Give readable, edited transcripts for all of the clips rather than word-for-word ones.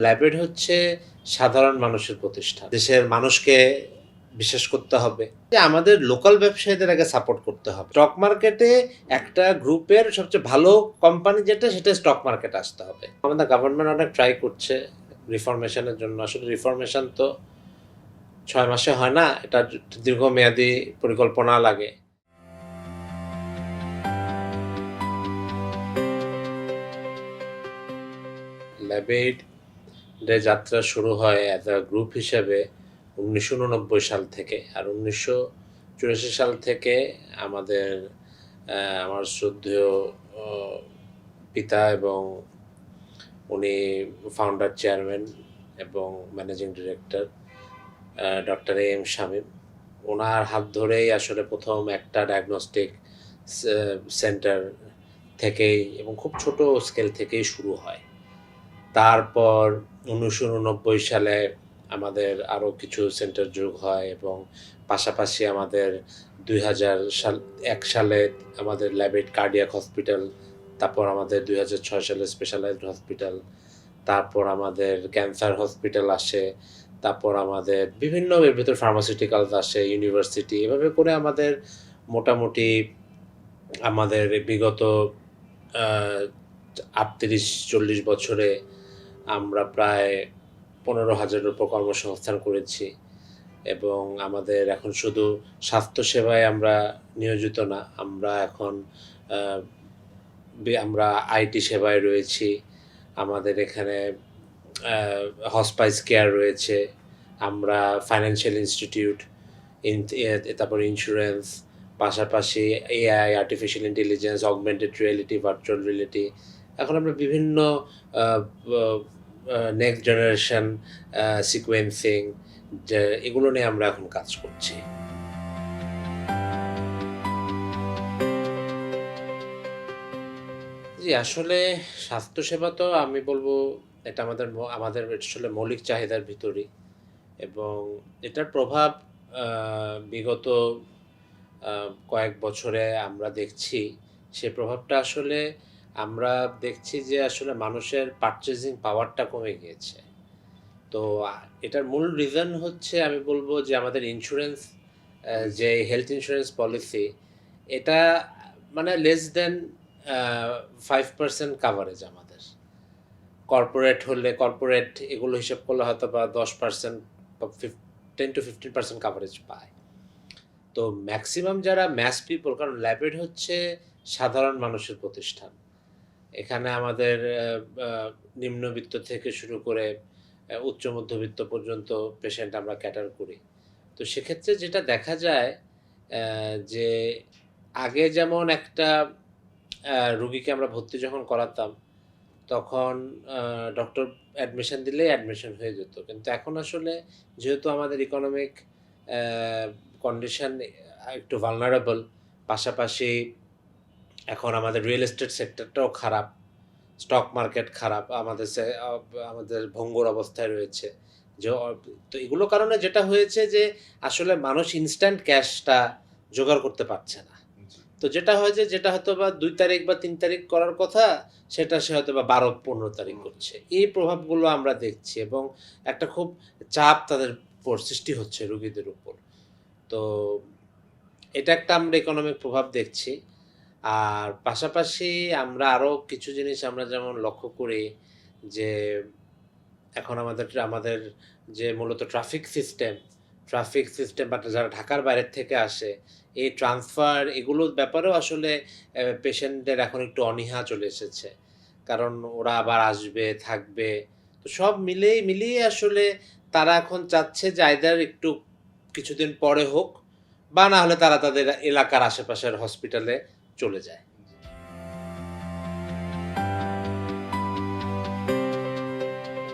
Library হচ্ছে সাধারণ মানুষের প্রতিষ্ঠান। দেশের মানুষকে বিশ্বাস করতে হবে যে আমাদের লোকাল ব্যবসায়ীদের আগে সাপোর্ট করতে হবে। স্টক মার্কেটে একটা গ্রুপের সবচেয়ে ভালো কোম্পানি যেটা সেটা স্টক মার্কেটে আসতে হবে। আমাদের গভর্নমেন্ট অনেক ট্রাই করছে রিফরমেশন এর জন্য। আসলে রিফরমেশন তো ৬ মাসে হয় না। এটা দীর্ঘমেয়াদী পরিকল্পনা লাগে। ল্যাবের যাত্রা শুরু হয় অ্যাজ আ গ্রুপ হিসেবে ১৯৮৯ সাল থেকে। আর ১৯৮৪ সাল থেকে আমাদের আমার শ্রদ্ধেয় অ পিতা এবং উনি ফাউন্ডার, চেয়ারম্যান এবং managing director doctor M Shamim. উনার হাত ধরেই আসলে ১ম একটা ডায়াগনস্টিক সেন্টার থেকেই এবং খুব ছোট স্কেল থেকেই শুরু হয়। তারপর ১৯৮৯ সালে আমাদের আরও কিছু সেন্টার যোগ হয় এবং পাশাপাশি আমাদের ১ সালে আমাদের ল্যাবেট কার্ডিয়াক হসপিটাল, তারপর আমাদের ২০০৬ সালে স্পেশালাইজড হসপিটাল, তারপর আমাদের ক্যান্সার হসপিটাল আসে, তারপর আমাদের বিভিন্ন এর ভেতর ফার্মাসিউটিক্যালস আসে, ইউনিভার্সিটি। এভাবে করে আমাদের মোটামুটি আমাদের বিগত আ ৩৮-৪০ বছরে আমরা প্রায় ১৫,০০০-এর উপর কর্মসংস্থান করেছি এবং আমাদের এখন শুধু স্বাস্থ্যসেবায় আমরা নিয়োজিত না। আমরা এখন আ আমরা আইটি সেবায় রয়েছি। আমাদের এখানে আ হসপাইস কেয়ার রয়েছে। আমরা ফাইন্যান্সিয়াল ইনস্টিটিউট, ইন এ তারপর ইন্সুরেন্স, পাশাপাশি AI, artificial intelligence, augmented reality, virtual reality. এখন আমরা বিভিন্ন আ ব নেক্সট জেনারেশন সিকোয়েন্সিং যে এগুলো নিয়ে আমরা এখন কাজ করছি। জি, আসলে স্বাস্থ্যসেবা তো আমি বলব এটা আমাদের আসলে মৌলিক চাহিদার ভিতরই এবং এটার প্রভাব আ বিগত আ কয়েক বছরে আমরা দেখছি। সে প্রভাবটা আসলে আমরা দেখছি যে আসলে মানুষের পারচেজিং পাওয়ারটা কমে গিয়েছে। তো এটার মূল রিজন হচ্ছে আমি বলব যে আমাদের ইন্সুরেন্স যে হেলথ ইন্সুরেন্স পলিসি এটা মানে লেস দ্যান আ 5% কাভারেজ আমাদের। কর্পোরেট এগুলো হিসাব করলে হয়তোবা 10% বা 10-15% কাভারেজ পায়। তো মেক্সিমাম যারা ম্যাস পিপল কারণ ল্যাবেড হচ্ছে সাধারণ মানুষের প্রতিষ্ঠান। এখানে আমাদের আ নিম্নবিত্ত থেকে শুরু করে উচ্চ মধ্যবিত্ত পর্যন্ত পেশেন্ট আমরা ক্যাটার করি। তো সেক্ষেত্রে যেটা দেখা যায় যে আগে যেমন একটা রুগীকে আমরা ভর্তি যখন করাতাম, তখন আ ডক্টর অ্যাডমিশন দিলেই অ্যাডমিশন হয়ে যেত। কিন্তু এখন আসলে যেহেতু আমাদের ইকোনমিক অ্যা কন্ডিশন একটু vulnerable পাশাপাশি এখন আমাদের রিয়েল এস্টেট সেক্টরটাও খারাপ। স্টক মার্কেট খারাপ। আমাদের ভঙ্গুর অবস্থায় রয়েছে। যে অ তো এগুলো কারণে যেটা হয়েছে যে আসলে মানুষ ইনস্ট্যান্ট ক্যাশটা জোগাড় করতে পারছে না। জি। তো যেটা হয় যে যেটা হয়তোবা ২ তারিখ বা ৩ তারিখ করার কথা সেটা সে হয়তোবা ১২-১৫ তারিখ করছে। এই প্রভাবগুলো আমরা দেখছি এবং একটা খুব চাপ তাদের উপর সৃষ্টি হচ্ছে রোগীদের উপর। তো এটা একটা আমরা ইকোনমিক প্রভাব দেখছি। আর পাশাপাশি আমরা আরো কিছু জিনিস আমরা যেমন লক্ষ্য করি যে এখন আমাদের যে মূলত ট্রাফিক সিস্টেম বা যারা ঢাকার বাইরের থেকে আসে, এই ট্রান্সফার এগুলোর ব্যাপারেও আসলে পেশেন্টদের এখন একটু অনীহা চলে এসেছে। কারণ ওরা আবার আসবে, থাকবে। তো সব মিলিয়ে আসলে তারা এখন চাচ্ছে যে আইদার একটু কিছুদিন পরে হোক বা না হলে তারা তাদের এলাকার আশেপাশের হসপিটালে চলে যায়।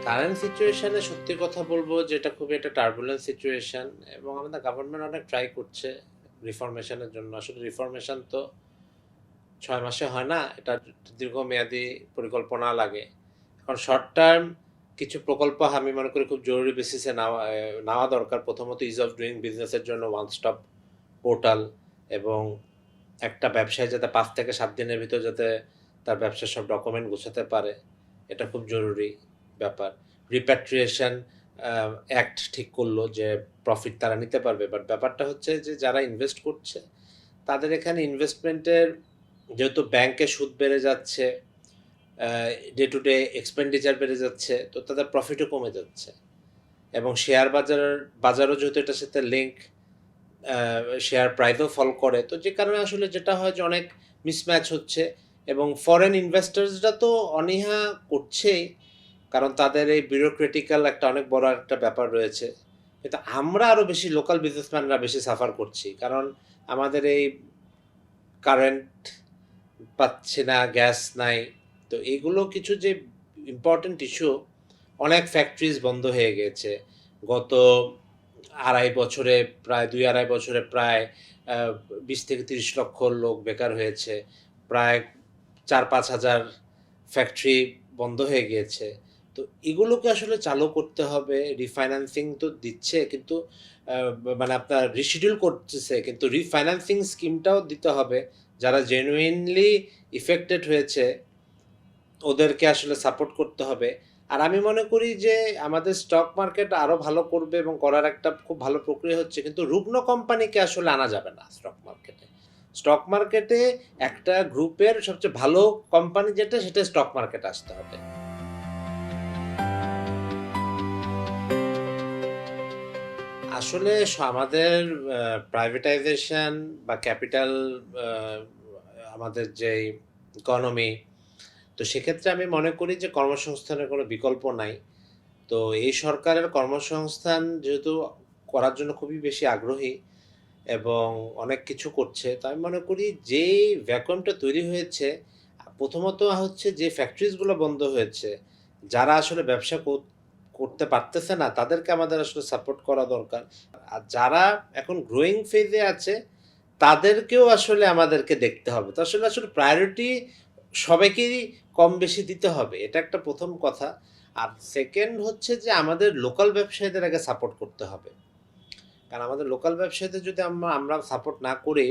কারেন্ট সিচুয়েশন এ সত্যি কথা বলব যে এটা খুবই একটা টার্বুলেন্ট সিচুয়েশন এবং আমাদের গভর্নমেন্ট অনেক ট্রাই করছে রিফরমেশন এর জন্য। আসলে রিফরমেশন তো ৬ মাসে হয় না। এটা দীর্ঘমেয়াদী পরিকল্পনা লাগে। এখন শর্ট টার্ম কিছু প্রকল্প আমি মনে করি খুব জরুরি বেসিসে নেওয়া দরকার। প্রথমত ইজ অফ ডুইং বিজনেস এর জন্য ওয়ান স্টপ পোর্টাল এবং একটা ব্যবসায়ী যাতে ৫ থেকে ৭ দিনের ভিতর যাতে তার ব্যবসার সব ডকুমেন্ট গুছাতে পারে, এটা খুব জরুরি ব্যাপার। রিপ্যাট্রিয়েশন অ্যাক্ট ঠিক করলো যে প্রফিট তারা নিতে পারবে, বাট ব্যাপারটা হচ্ছে যে যারা ইনভেস্ট করছে তাদের এখানে ইনভেস্টমেন্টের, যেহেতু ব্যাংকে সুদ বেড়ে যাচ্ছে, ডে টু ডে এক্সপেন্ডিচার বেড়ে যাচ্ছে, তো তাদের প্রফিটও কমে যাচ্ছে। এবং শেয়ার বাজারও যেহেতু এটার সাথে লিঙ্ক, শেয়ার প্রাইসও ফল করে, তো যে কারণে আসলে যেটা হয় যে অনেক মিসম্যাচ হচ্ছে। এবং ফরেন ইনভেস্টার্সরা তো অনীহা করছেই, কারণ তাদের এই বিউরোক্রেটিক্যাল একটা অনেক বড় একটা ব্যাপার রয়েছে। কিন্তু আমরা আরও বেশি লোকাল বিজনেসম্যানরা বেশি সাফার করছি, কারণ আমাদের এই কারেন্ট পাচ্ছি না, গ্যাস নাই। তো এইগুলো কিছু যে ইম্পর্টেন্ট ইস্যু, অনেক ফ্যাক্টরিজ বন্ধ হয়ে গেছে গত প্রায় 2-2.5 বছরে প্রায় 20 থেকে 30 লক্ষ লোক বেকার হয়েছে, প্রায় 4-5 হাজার ফ্যাক্টরি বন্ধ হয়ে গিয়েছে। তো এগুলোকে আসলে চালু করতে হবে। রিফাইন্যান্সিং তো দিচ্ছে, কিন্তু মানে আপনার রিশিডিউল করতেছে, কিন্তু রিফাইন্যান্সিং স্কিমটাও দিতে হবে। যারা জেনুইনলি ইফেক্টেড হয়েছে ওদেরকে আসলে সাপোর্ট করতে হবে। আর আমি মনে করি যে আমাদের স্টক মার্কেট আরও ভালো করবে এবং করার একটা খুব ভালো প্রক্রিয়া হচ্ছে, কিন্তু রুগ্ন কোম্পানিকে আসলে আনা যাবে না স্টক মার্কেটে। স্টক মার্কেটে একটা গ্রুপের সবচেয়ে ভালো কোম্পানি যেটা, সেটা স্টক মার্কেটে আসতে হবে। আসলে আমাদের প্রাইভেটাইজেশন বা ক্যাপিটাল, আমাদের যেই ইকোনমি, তো সেক্ষেত্রে আমি মনে করি যে কর্মসংস্থানের কোনো বিকল্প নাই। তো এই সরকারের কর্মসংস্থান যেহেতু করার জন্য খুবই বেশি আগ্রহী এবং অনেক কিছু করছে, তো আমি মনে করি যেই ভ্যাকুয়ামটা তৈরি হয়েছে, প্রথমত হচ্ছে যে ফ্যাক্টরিজগুলো বন্ধ হয়েছে, যারা আসলে ব্যবসা করতে পারতেছে না তাদেরকে আমাদের আসলে সাপোর্ট করা দরকার। আর যারা এখন গ্রোয়িং ফেজে আছে তাদেরকেও আসলে আমাদেরকে দেখতে হবে। তো আসলে আসলে প্রায়োরিটি সবাইকেই কম বেশি দিতে হবে, এটা একটা প্রথম কথা। আর সেকেন্ড হচ্ছে যে আমাদের লোকাল ব্যবসায়ীদের আগে সাপোর্ট করতে হবে, কারণ আমাদের লোকাল ব্যবসায়ীদের যদি আমরা সাপোর্ট না করি,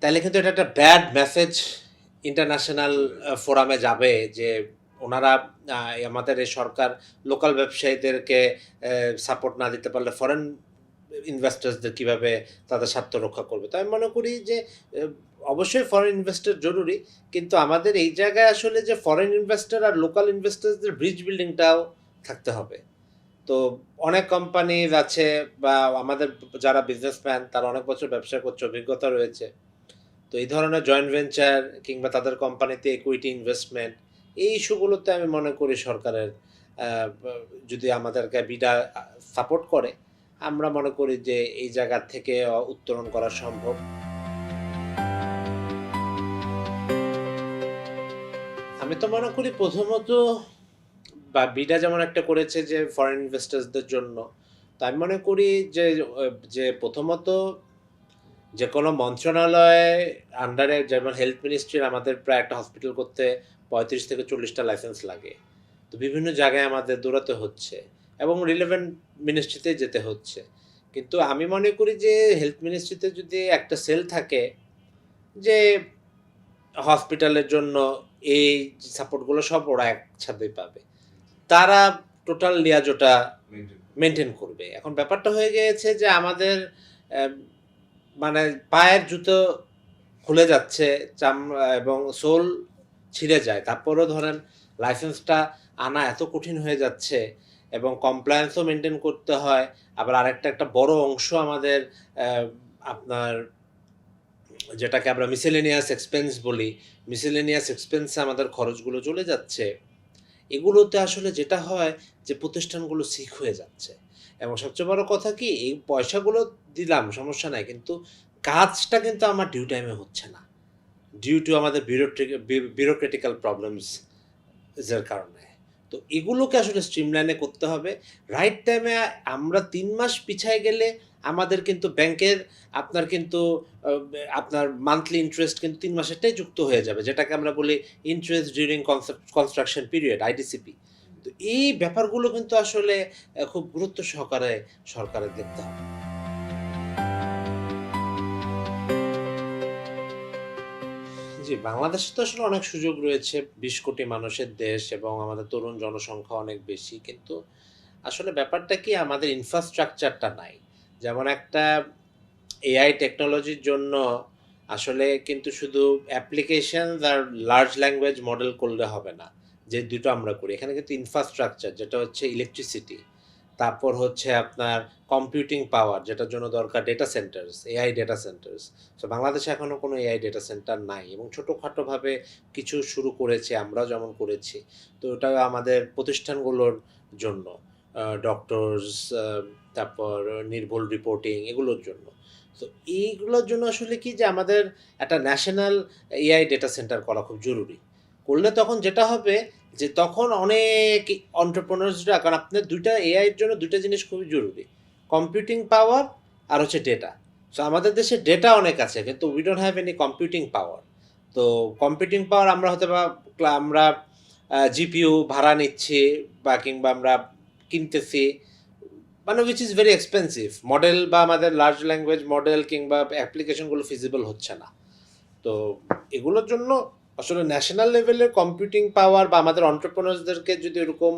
তাহলে কিন্তু এটা একটা ব্যাড মেসেজ ইন্টারন্যাশনাল ফোরামে যাবে যে ওনারা, আমাদের এই সরকার লোকাল ব্যবসায়ীদেরকে সাপোর্ট না দিতে পারলে ফরেন ইনভেস্টার্সদের কিভাবে তাদের স্বার্থ রক্ষা করবে। তো আমি মনে করি যে অবশ্যই ফরেন ইনভেস্টর জরুরি, কিন্তু আমাদের এই জায়গায় আসলে যে ফরেন ইনভেস্টর আর লোকাল ইনভেস্টার্সদের ব্রিজ বিল্ডিংটাও থাকতে হবে। তো অনেক কোম্পানিজ আছে বা আমাদের যারা বিজনেসম্যান তারা অনেক বছর ব্যবসা করছে, অভিজ্ঞতা রয়েছে। তো এই ধরনের জয়েন্ট ভেঞ্চার কিংবা তাদের কোম্পানিতে ইকুইটি ইনভেস্টমেন্ট, এই ইস্যুগুলোতে আমি মনে করি সরকারের যদি আমাদেরকে বিডা সাপোর্ট করে, আমরা মনে করি যে এই জায়গা থেকে উত্তরণ করা সম্ভব। আমি তো মনে করি প্রথমত বা বিডা যেমন একটা করেছে যে ফরেন ইনভেস্টার্সদের জন্য, তো আমি মনে করি যে যে প্রথমত যে কোনো মন্ত্রণালয়ে আন্ডারে, যেমন হেলথ মিনিস্ট্রির আমাদের প্রায় একটা হসপিটাল করতে 35 থেকে 40টা লাইসেন্স লাগে। তো বিভিন্ন জায়গায় আমাদের দৌড়াতে হচ্ছে এবং রিলেভেন্ট মিনিস্ট্রিতে যেতে হচ্ছে। কিন্তু আমি মনে করি যে হেলথ মিনিস্ট্রিতে যদি একটা সেল থাকে যে হসপিটালের জন্য এই সাপোর্টগুলো সব ওরা একসাথে পাবে, তারা টোটাল লিয়াজোটা মেনটেন করবে। এখন ব্যাপারটা হয়ে গিয়েছে যে আমাদের মানে পায়ের জুতো খুলে যাচ্ছে, চামড়া এবং সোল ছিঁড়ে যায়, তারপরেও ধরেন লাইসেন্সটা আনা এত কঠিন হয়ে যাচ্ছে এবং কমপ্লায়েন্সও মেনটেন করতে হয়। আবার আরেকটা একটা বড় অংশ আমাদের আপনার যেটাকে আমরা মিসেলেনিয়াস এক্সপেন্স বলি, মিসেলেনিয়াস এক্সপেন্সে আমাদের খরচগুলো চলে যাচ্ছে। এগুলোতে আসলে যেটা হয় যে প্রতিষ্ঠানগুলো সিক হয়ে যাচ্ছে। এবং সবচেয়ে বড় কথা কি, এই পয়সাগুলো দিলাম সমস্যা নাই, কিন্তু কাজটা কিন্তু আমার ডিউ টাইমে হচ্ছে না, ডিউ টু আমাদের বিউরোক্রেটিক্যাল প্রবলেমস এর কারণে। তো এগুলোকে আসলে স্ট্রিমলাইনে করতে হবে। রাইট টাইমে আমরা ৩ মাস পিছায় গেলে আমাদের কিন্তু ব্যাংকের আপনার কিন্তু আপনার মান্থলি ইন্টারেস্ট কিন্তু 3 মাসেরটাই যুক্ত হয়ে যাবে, যেটাকে আমরা বলি ইন্টারেস্ট ডিউরিং কনস্ট্রাকশন পিরিয়ড, আইডিসিপি। তো এই ব্যাপারগুলো কিন্তু আসলে খুব গুরুত্ব সহকারে সরকারের দেখতে হবে। জি জি, বাংলাদেশে তো আসলে অনেক সুযোগ রয়েছে। ২০ কোটি মানুষের দেশ এবং আমাদের তরুণ জনসংখ্যা অনেক বেশি। কিন্তু আসলে ব্যাপারটা কি আমাদের ইনফ্রাস্ট্রাকচারটা নাই। যেমন একটা এআই টেকনোলজির জন্য আসলে কিন্তু শুধু অ্যাপ্লিকেশনস আর লার্জ ল্যাঙ্গুয়েজ মডেল করলে হবে না। যে দুটো আমরা করি। এখানে কিন্তু ইনফ্রাস্ট্রাকচার যেটা হচ্ছে ইলেকট্রিসিটি, তারপর হচ্ছে আপনার কম্পিউটিং পাওয়ার যেটার জন্য দরকার ডেটা সেন্টারস, এআই ডেটা সেন্টারস। সো বাংলাদেশে এখনো কোনো এআই ডেটা সেন্টার নাই এবং ছোটখাটোভাবে কিছু শুরু করেছি, আমরাও যেমন করেছি। তো ওটা আমাদের প্রতিষ্ঠানগুলোর জন্য ডক্টরস, তারপর নির্ভুল রিপোর্টিং এগুলোর জন্য। তো এইগুলোর জন্য আসলে কি যে আমাদের একটা ন্যাশনাল এআই ডেটা সেন্টার করা খুব জরুরি। করলে তখন যেটা হবে যে তখন অনেক এন্টারপ্রেনার্সরা, কারণ আপনার ২ টা এআই এর জন্য ২ টা জিনিস খুবই জরুরি। কম্পিউটিং পাওয়ার আর হচ্ছে ডেটা। সো আমাদের দেশে ডেটা অনেক আছে কিন্তু we don't have any computing power. তো কম্পিউটিং পাওয়ার আমরা হয়তোবা আমরা জিপিইউ ভাড়া নিচ্ছি বা কিংবা আমরা কিনতেছি, মানে which is very expensive. Model বা আমাদের লার্জ ল্যাঙ্গুয়েজ মডেল কিংবা অ্যাপ্লিকেশনগুলো ফিজিবল হচ্ছে না। তো এগুলোর জন্য আসলে ন্যাশনাল লেভেলের কম্পিউটিং পাওয়ার বা আমাদের এন্টারপ্রেনার্সদেরকে যদি এরকম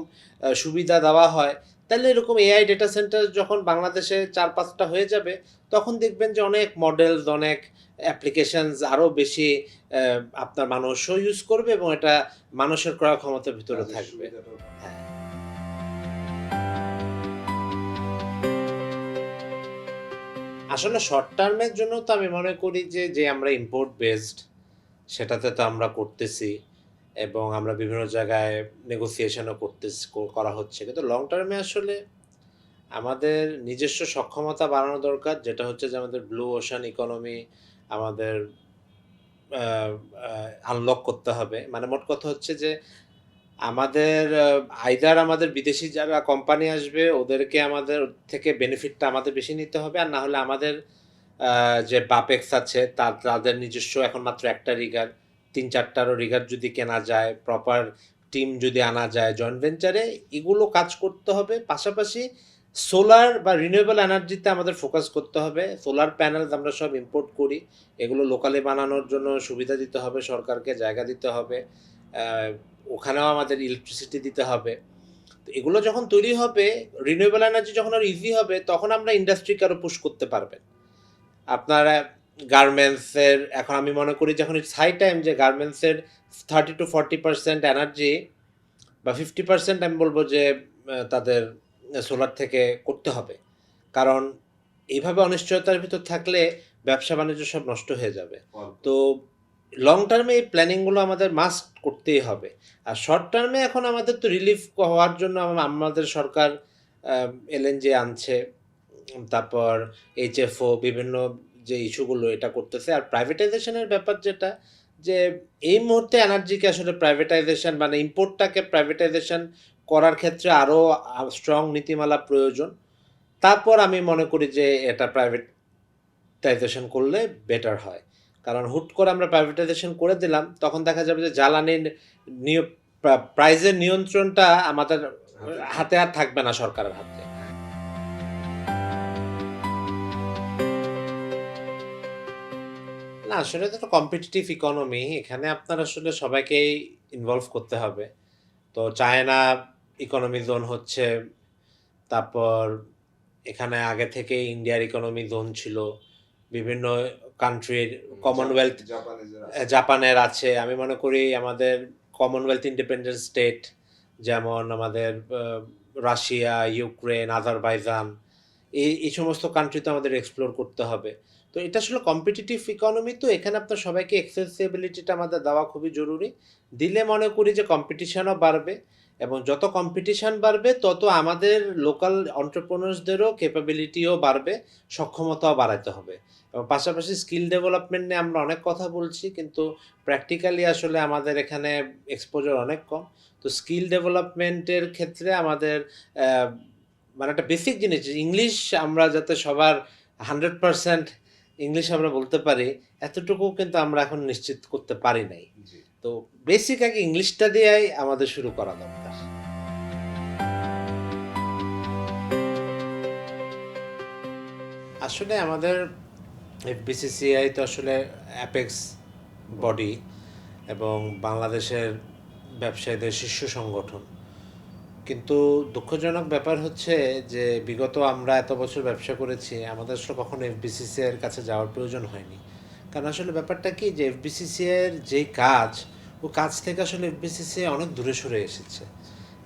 সুবিধা দেওয়া হয়, তাহলে এরকম এআই ডেটা সেন্টার যখন বাংলাদেশে ৪-৫টা হয়ে যাবে, তখন দেখবেন যে অনেক মডেলস, অনেক অ্যাপ্লিকেশনস আরও বেশি আপনার মানুষও ইউজ করবে এবং এটা মানুষের ক্রয় ক্ষমতার ভিতরে থাকবে। হ্যাঁ। আসলে শর্ট টার্মের জন্য তো আমি মনে করি যে আমরা ইম্পোর্ট বেসড সেটাতে তো আমরা করতেছি এবং আমরা বিভিন্ন জায়গায় নেগোসিয়েশনও করা হচ্ছে। কিন্তু লং টার্মে আসলে আমাদের নিজস্ব সক্ষমতা বাড়ানো দরকার। যেটা হচ্ছে যে আমাদের ব্লু ওশান ইকোনমি আমাদের আ আ আনলক করতে হবে। মানে মোট কথা হচ্ছে যে আমাদের আইদার আমাদের বিদেশি যারা কোম্পানি আসবে ওদেরকে আমাদের থেকে বেনিফিটটা আমাদের বেশি নিতে হবে। আর না হলে আমাদের যে বাপেক্স আছে তাদের নিজস্ব এখন মাত্র একটা রিগার, ৩-৪ টারও রিগার যদি কেনা যায়, প্রপার টিম যদি আনা যায় জয়েন্ট ভেঞ্চারে, এগুলো কাজ করতে হবে। পাশাপাশি সোলার বা রিনিউয়েবল এনার্জিতে আমাদের ফোকাস করতে হবে। সোলার প্যানেলস আমরা সব ইম্পোর্ট করি। এগুলো লোকালি বানানোর জন্য সুবিধা দিতে হবে, সরকারকে জায়গা দিতে হবে। আ ওখানেও আমাদের ইলেকট্রিসিটি দিতে হবে। তো এগুলো যখন তৈরি হবে, রিনিউয়েবল এনার্জি যখন আরো ইজি হবে, তখন আমরা ইন্ডাস্ট্রিকে আরো পুশ করতে পারবেন। আপনারা গার্মেন্টসের এখন আমি মনে করি যে এখন ইটস হাই টাইম যে গার্মেন্টসের 30-40% এনার্জি বা 50% আমি বলব যে তাদের সোলার থেকে করতে হবে। কারণ এইভাবে অনিশ্চয়তার ভিতর থাকলে ব্যবসা-বাণিজ্য সব নষ্ট হয়ে যাবে। তো লং টার্মে এই প্ল্যানিংগুলো আমাদের মাস্ট করতেই হবে। আর শর্ট টার্মে এখন আমাদের তো রিলিফ হওয়ার জন্য আমাদের সরকার এলএনজি আনছে। তারপর এইচএফও বিভিন্ন যে ইস্যুগুলো এটা করতেছে। আর প্রাইভেটাইজেশনের ব্যাপার যেটা, যে এই মুহূর্তে এনার্জিকে আসলে প্রাইভেটাইজেশন মানে ইম্পোর্টটাকে প্রাইভেটাইজেশন করার ক্ষেত্রে আরও স্ট্রং নীতিমালা প্রয়োজন। তারপর আমি মনে করি যে এটা প্রাইভেটাইজেশন করলে বেটার হয়। কারণ হুট করে আমরা প্রাইভেটাইজেশন করে দিলাম, তখন দেখা যাবে যে জ্বালানির প্রাইজের নিয়ন্ত্রণটা আমাদের হাতে আর থাকবে না সরকারের হাতে। না আসলে তো একটা কম্পিটিটিভ ইকোনমি। এখানে আপনার আসলে সবাইকেই ইনভলভ করতে হবে। তো চায়না ইকোনমি জোন হচ্ছে, তারপর এখানে আগে থেকেই ইন্ডিয়ার ইকোনমি জোন ছিল। বিভিন্ন কান্ট্রির কমনওয়েলথ জাপানের আছে। আমি মনে করি আমাদের কমনওয়েলথ ইন্ডিপেন্ডেন্ট স্টেট যেমন আমাদের রাশিয়া, ইউক্রেন, আজারবাইজান এই সমস্ত কান্ট্রি তো আমাদের এক্সপ্লোর করতে হবে। তো এটা আসলে কম্পিটিটিভ ইকোনমি, তো এখানে আপনার সবাইকে অ্যাক্সেসিবিলিটিটা আমাদের দেওয়া খুবই জরুরি। দিলে মনে করি যে কম্পিটিশনও বাড়বে এবং যত কম্পিটিশন বাড়বে তত আমাদের লোকাল এন্টারপ্রেনার্সদেরও ক্যাপাবিলিটিও বাড়বে, সক্ষমতাও বাড়াতে হবে। এবং পাশাপাশি স্কিল ডেভেলপমেন্ট নিয়ে আমরা অনেক কথা বলছি কিন্তু প্র্যাকটিক্যালি আসলে আমাদের এখানে এক্সপোজার অনেক কম। তো স্কিল ডেভেলপমেন্টের ক্ষেত্রে আমাদের মানে একটা বেসিক জিনিস ইংলিশ আমরা যাতে সবার 100% ইংলিশ আমরা বলতে পারি, এতটুকু কিন্তু আমরা এখন নিশ্চিত করতে পারি নাই। তো বেসিক আগে ইংলিশটা দিয়েই আমাদের শুরু করা দরকার। আসলে আমাদের এফবিসিসিআই তো আসলে অ্যাপেক্স বডি। এবং বাংলাদেশের ব্যবসায়ীদের শীর্ষ সংগঠন। কিন্তু দুঃখজনক ব্যাপার হচ্ছে যে বিগত আমরা এত বছর ব্যবসা করেছি, আমাদের আসলে কখনো এফবিসিসিআই এর কাছে যাওয়ার প্রয়োজন হয়নি। কারণ আসলে ব্যাপারটা কি যে এফবিসিসিআই এর যে কাজ, ও কাজ থেকে আসলে এফবিসিসিআই অনেক দূরে সরে এসেছে।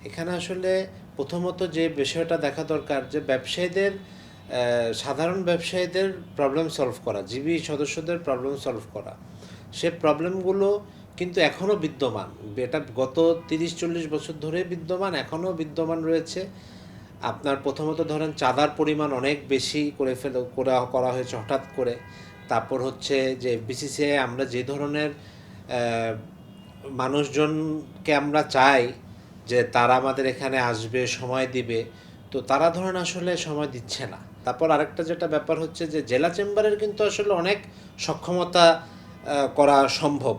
এখানে আসলে প্রথমত যে বিষয়টা দেখা দরকার যে ব্যবসায়ীদের, সাধারণ ব্যবসায়ীদের প্রবলেম সলভ করা, জিবি সদস্যদের প্রবলেম সলভ করা, সে প্রবলেমগুলো কিন্তু এখনও বিদ্যমান। এটা গত 30-40 বছর ধরে বিদ্যমান, এখনও বিদ্যমান রয়েছে। আপনার প্রথমত ধরেন চাঁদার পরিমাণ অনেক বেশি করা হয়েছে হঠাৎ করে। তারপর হচ্ছে যে বিসিসিআই আমরা যে ধরনের মানুষজনকে আমরা চাই যে তারা আমাদের এখানে আসবে, সময় দিবে, তো তারা ধরেন আসলে সময় দিচ্ছে না। তারপর আরেকটা যেটা ব্যাপার হচ্ছে যে জেলা চেম্বারের কিন্তু আসলে অনেক সক্ষমতা করা সম্ভব,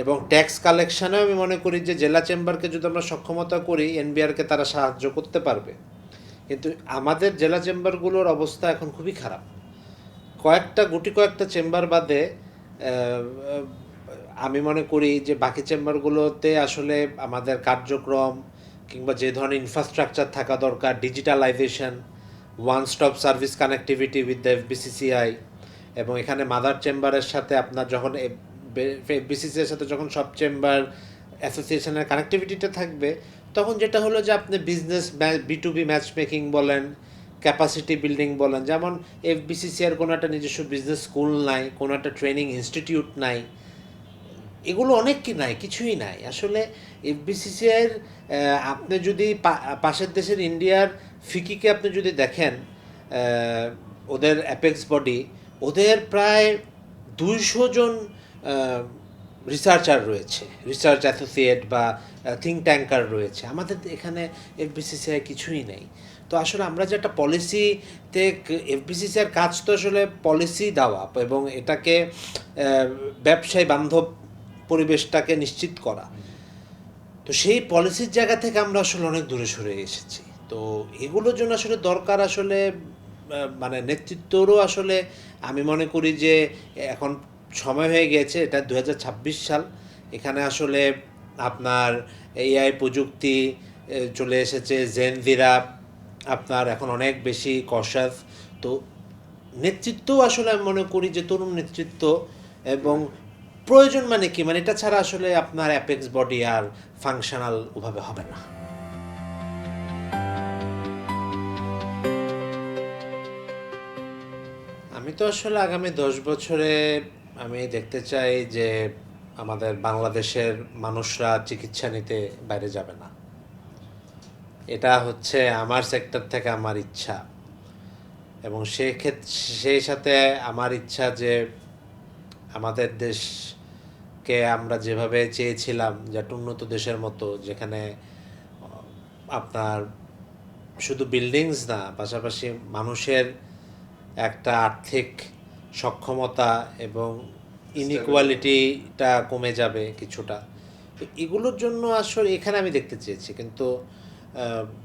এবং ট্যাক্স কালেকশানেও আমি মনে করি যে জেলা চেম্বারকে যদি আমরা সক্ষমতা করি, এনবিআরকে তারা সাহায্য করতে পারবে। কিন্তু আমাদের জেলা চেম্বারগুলোর অবস্থা এখন খুবই খারাপ। কয়েকটা চেম্বার বাদে আমি মনে করি যে বাকি চেম্বারগুলোতে আসলে আমাদের কার্যক্রম কিংবা যে ধরনের ইনফ্রাস্ট্রাকচার থাকা দরকার, digitalization, one stop service connectivity with the FBCCI, এবং এখানে মাদার চেম্বারের সাথে আপনার যখন এফবিসিসিআইয়ের সাথে যখন সব চেম্বার অ্যাসোসিয়েশনের কানেক্টিভিটিটা থাকবে, তখন যেটা হলো যে আপনি বিজনেস B2B ম্যাচ মেকিং বলেন, ক্যাপাসিটি বিল্ডিং বলেন, যেমন এফবিসিসিআইয়ের কোনো একটা নিজস্ব বিজনেস স্কুল নাই, কোনো একটা ট্রেনিং ইনস্টিটিউট নাই, এগুলো অনেক কি নাই, কিছুই নাই আসলে। এফবিসিসিআইয়ের আপনি যদি পাশের দেশের ইন্ডিয়ার ফিকিকে আপনি যদি দেখেন, ওদের অ্যাপেক্স বডি, ওদের প্রায় 200 জন রিসার্চার রয়েছে, রিসার্চ অ্যাসোসিয়েট বা থিঙ্ক ট্যাঙ্কার রয়েছে। আমাদের এখানে এফবিসিসিআই কিছুই নেই। তো আসলে আমরা যে একটা পলিসিতে, এফবিসিসিআইয়ের কাজ তো আসলে পলিসি দেওয়া এবং এটাকে ব্যবসায় বান্ধব পরিবেশটাকে নিশ্চিত করা। তো সেই পলিসির জায়গা থেকে আমরা আসলে অনেক দূরে সরে এসেছি। তো এগুলোর জন্য আসলে দরকার আসলে মানে নেতৃত্বরও আসলে আমি মনে করি যে এখন সময় হয়ে গিয়েছে। এটা 2026 সাল, এখানে আসলে আপনার এআই প্রযুক্তি চলে এসেছে, জেনজিরা আপনার এখন অনেক বেশি কশাস। তো নেতৃত্বও আসলে আমি মনে করি যে তরুণ নেতৃত্ব এবং প্রয়োজন মানে কি, মানে এটা ছাড়া আসলে আপনার অ্যাপেক্স বডি আর ফাংশনাল ওভাবে হবে না। আমি তো আসলে আগামী 10 বছরে আমি দেখতে চাই যে আমাদের বাংলাদেশের মানুষরা চিকিৎসা নিতে বাইরে যাবে না। এটা হচ্ছে আমার সেক্টর থেকে আমার ইচ্ছা, এবং সেই সাথে আমার ইচ্ছা যে আমাদের দেশকে আমরা যেভাবে চেয়েছিলাম যে একটা উন্নত দেশের মতো, যেখানে আপনার শুধু বিল্ডিংস না, পাশাপাশি মানুষের একটা আর্থিক সক্ষমতা এবং ইনইকুয়ালিটিটা কমে যাবে কিছুটা। তো এগুলোর জন্য আসলে এখানে আমি দেখতে চেয়েছি, কিন্তু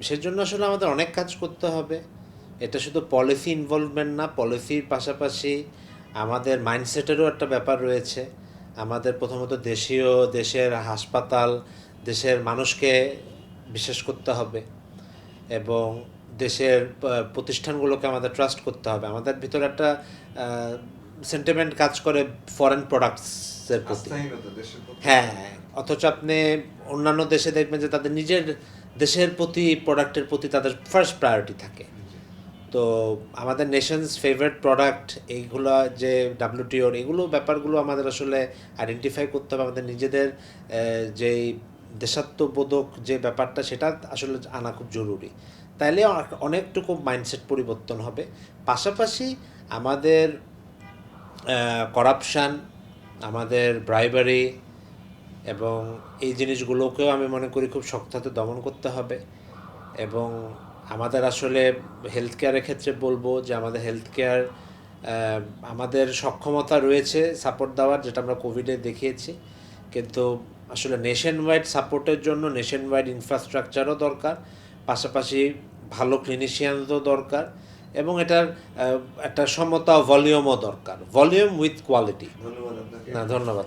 সেজন্য আসলে আমাদের অনেক কাজ করতে হবে। এটা শুধু পলিসি ইনভলভমেন্ট না, পলিসির পাশাপাশি আমাদের মাইন্ডসেটেরও একটা ব্যাপার রয়েছে। আমাদের প্রথমত দেশের হাসপাতাল, দেশের মানুষকে বিশ্বাস করতে হবে, এবং দেশের প্রতিষ্ঠানগুলোকে আমাদের ট্রাস্ট করতে হবে। আমাদের ভিতরে একটা সেন্টিমেন্ট কাজ করে ফরেন প্রোডাক্টসের প্রতি। হ্যাঁ, অথচ আপনি অন্যান্য দেশে দেখবেন যে তাদের নিজের দেশের প্রতি, প্রোডাক্টের প্রতি তাদের ফার্স্ট প্রায়োরিটি থাকে। তো আমাদের নেশনস ফেভারিট প্রোডাক্ট এইগুলো যে WTOর, এগুলো ব্যাপারগুলো আমাদের আসলে আইডেন্টিফাই করতে হবে। আমাদের নিজেদের যেই দেশাত্মবোধক যে ব্যাপারটা, সেটা আসলে আনা খুব জরুরি। তাইলে অনেকটুকু মাইন্ডসেট পরিবর্তন হবে। পাশাপাশি আমাদের করাপশান, আমাদের ব্রাইবারি এবং এই জিনিসগুলোকেও আমি মনে করি খুব শক্ত হাতে দমন করতে হবে। এবং আমাদের আসলে হেলথ কেয়ারের ক্ষেত্রে বলবো যে আমাদের হেলথ কেয়ার, আমাদের সক্ষমতা রয়েছে সাপোর্ট দেওয়ার, যেটা আমরা কোভিডে দেখিয়েছি, কিন্তু আসলে নেশন ওয়াইড সাপোর্টের জন্য নেশন ওয়াইড ইনফ্রাস্ট্রাকচারও দরকার, পাশাপাশি ভালো ক্লিনিশিয়ানও দরকার, এবং এটার একটা সমতা ভলিউমও দরকার, ভলিউম উইথ কোয়ালিটি। ধন্যবাদ আপনাকে। না, ধন্যবাদ।